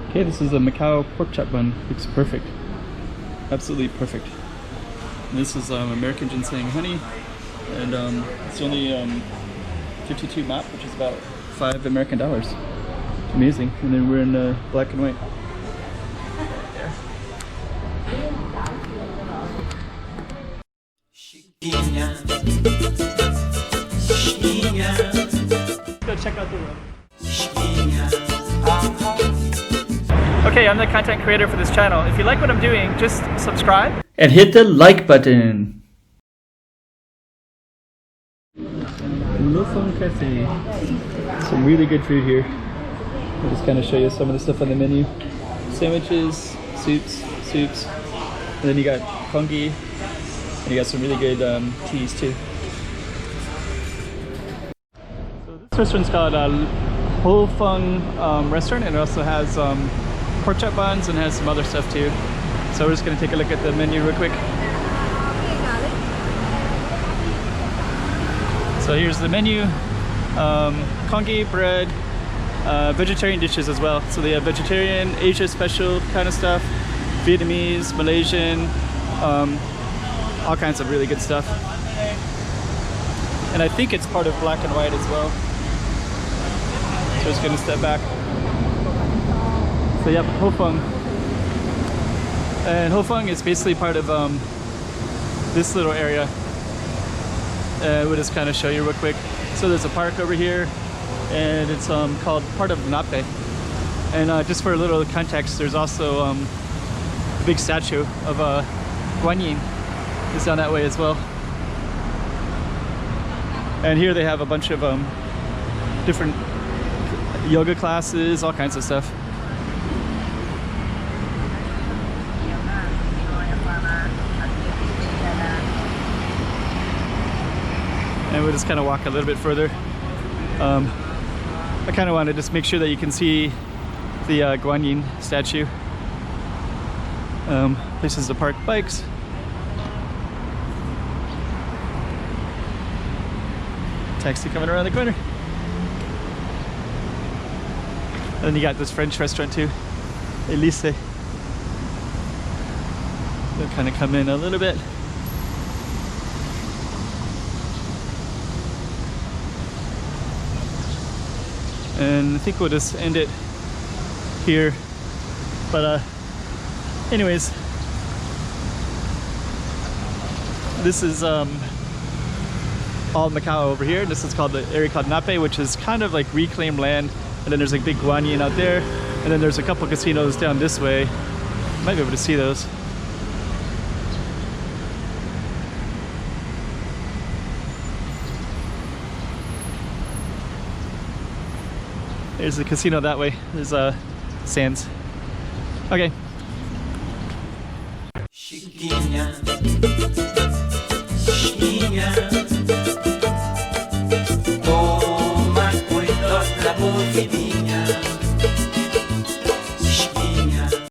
Okay, this is a Macau pork chop bun. Looks perfect. Absolutely perfect. And this is American ginseng honey, and it's only 52 N.A.P.E, which is about $5 American. Amazing. And then we're in black and white. Go check out the room. Okay, I'm the content creator for this channel. If you like what I'm doing, just subscribe and hit the like button. Hou Fung Cafe. Some really good food here. I'll just kind of show you some of the stuff on the menu. Sandwiches, soups, and then you got fungi, and you got some really good teas too. So this restaurant's called Hou Fung restaurant, and it also has pork chop buns and has some other stuff too. So we're just going to take a look at the menu real quick. So here's the menu. Congee, bread, vegetarian dishes as well. So they have vegetarian, Asia special kind of stuff, Vietnamese, Malaysian, all kinds of really good stuff. And I think it's part of black and white as well. So just gonna step back. So yep, Hou Fung. And Hou Fung is basically part of this little area. We'll just kind of show you real quick. So there's a park over here, and it's called part of N.A.P.E. And just for a little context, there's also a big statue of Guan Yin is down that way as well. And here they have a bunch of different yoga classes, all kinds of stuff. And we'll just kind of walk a little bit further. I kind of want to just make sure that you can see the Guan Yin statue. Places to park bikes. Taxi coming around the corner. And then you got this French restaurant too, Elise. They'll kind of come in a little bit. And I think we'll just end it here. But anyways, this is all Macau over here. This is called the area called N.A.P.E, which is kind of like reclaimed land. And then there's like big Guan Yin out there. And then there's a couple casinos down this way. You might be able to see those. There's the casino that way. There's sands. Okay. Chiquinha, chiquinha.